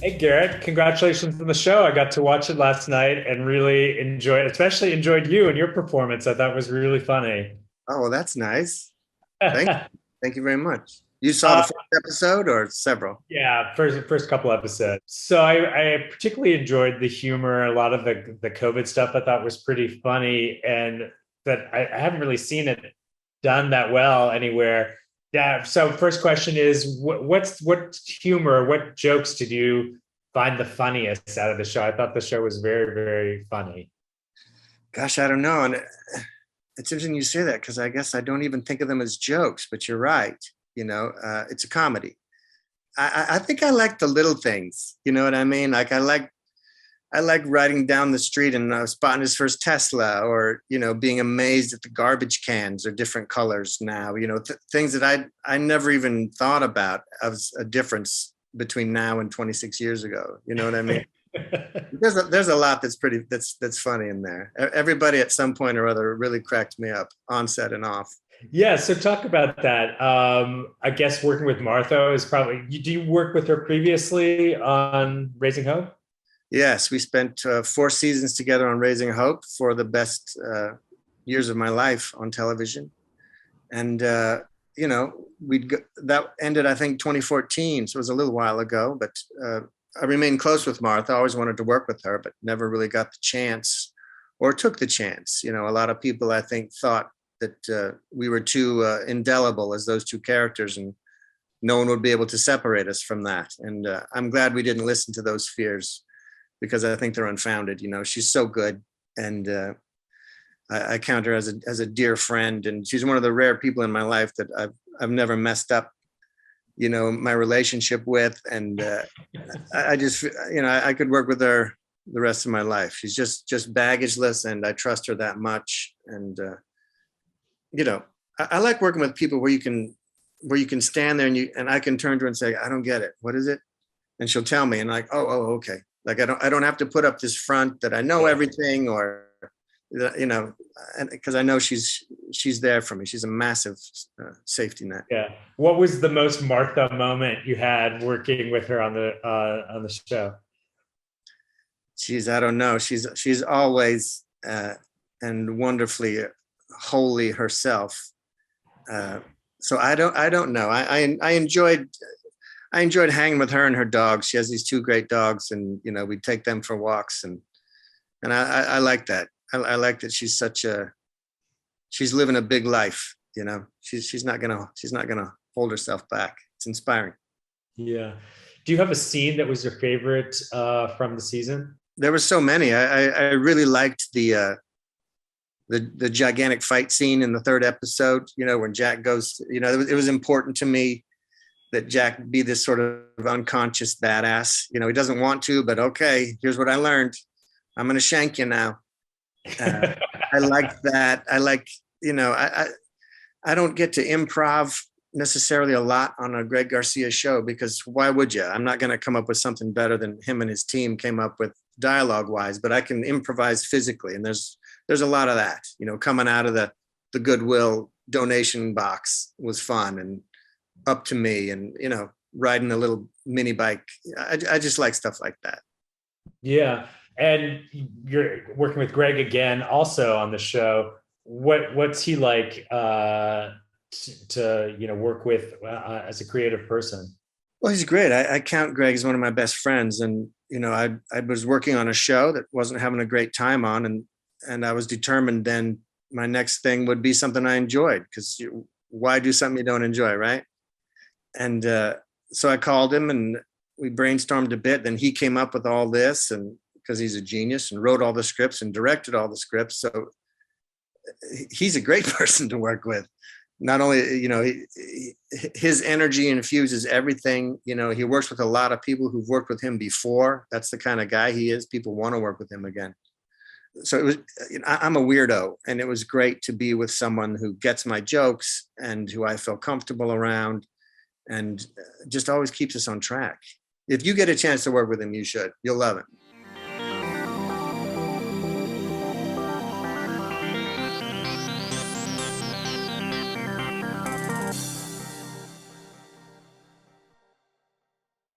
Hey Garrett, congratulations on the show. I got to watch it last night and really enjoyed, especially enjoyed you and your performance. I thought was really funny. Oh, well, that's nice. Thank you. Thank you very much. You saw the Uh, first episode or several? yeah, first couple episodes. So I particularly enjoyed the humor, a lot of the COVID stuff I thought was pretty funny, and that I haven't really seen it done that well anywhere. Yeah. So first question is, what humor, what jokes did you find the funniest out of the show? I thought the show was very funny. Gosh, I don't know. And it's interesting you say that because I guess I don't even think of them as jokes, but you're right. It's a comedy. I think I like the little things. You know what I mean? Like I like riding down the street and spotting his first Tesla, or being amazed at the garbage cans are different colors now. Things that I never even thought about as a difference between now and 26 years ago. You know what I mean? There's a lot that's funny in there. Everybody at some point or other really cracked me up, on set and off. Yeah, so talk about that. I guess working with Martha is probably, do you work with her previously on Raising Hope? Yes, we spent 4 seasons together on Raising Hope, for the best years of my life on television. And that ended, I think, 2014, so it was a little while ago. But I remained close with Martha. I always wanted to work with her, but never really got the chance or took the chance. A lot of people, I think, thought that we were too indelible as those two characters, and no one would be able to separate us from that. And I'm glad we didn't listen to those fears, because I think they're unfounded. She's so good, and I count her as a dear friend, and she's one of the rare people in my life that I've never messed up, my relationship with. And I just, I could work with her the rest of my life. She's just baggageless, and I trust her that much. And you know, I like working with people where you can stand there and I can turn to her and say, I don't get it. What is it? And she'll tell me, and like, okay. Like I don't have to put up this front that I know everything, or and because I know she's there for me. She's a massive safety net. Yeah. What was the most Martha moment you had working with her on the show? I don't know. She's always and wonderfully holy herself. So I don't know. I enjoyed hanging with her and her dogs. She has these two great dogs, and we take them for walks, and I like that. I like that she's living a big life. She's not gonna hold herself back. It's inspiring. Yeah. Do you have a scene that was your favorite from the season? There were so many. I really liked the gigantic fight scene in the third episode. When Jack goes. It was important to me that Jack be this sort of unconscious badass. He doesn't want to, but okay, here's what I learned. I'm going to shank you now. I like that. I don't get to improv necessarily a lot on a Greg Garcia show, because why would you? I'm not going to come up with something better than him and his team came up with dialogue wise, but I can improvise physically. And there's a lot of that, coming out of the Goodwill donation box was fun, and up to me, and riding a little mini bike. I just like stuff like that. Yeah. And you're working with Greg again, also on the show. What's he like to work with as a creative person? Well, he's great. I count Greg as one of my best friends, and I was working on a show that wasn't having a great time on, and I was determined then my next thing would be something I enjoyed, because why do something you don't enjoy, right? And so I called him, and we brainstormed a bit. Then he came up with all this, and because he's a genius, and wrote all the scripts and directed all the scripts. So he's a great person to work with. Not only, his energy infuses everything. He works with a lot of people who've worked with him before. That's the kind of guy he is. People want to work with him again. So it was, I'm a weirdo, and it was great to be with someone who gets my jokes and who I feel comfortable around, and just always keeps us on track. If you get a chance to work with him, you should. You'll love it.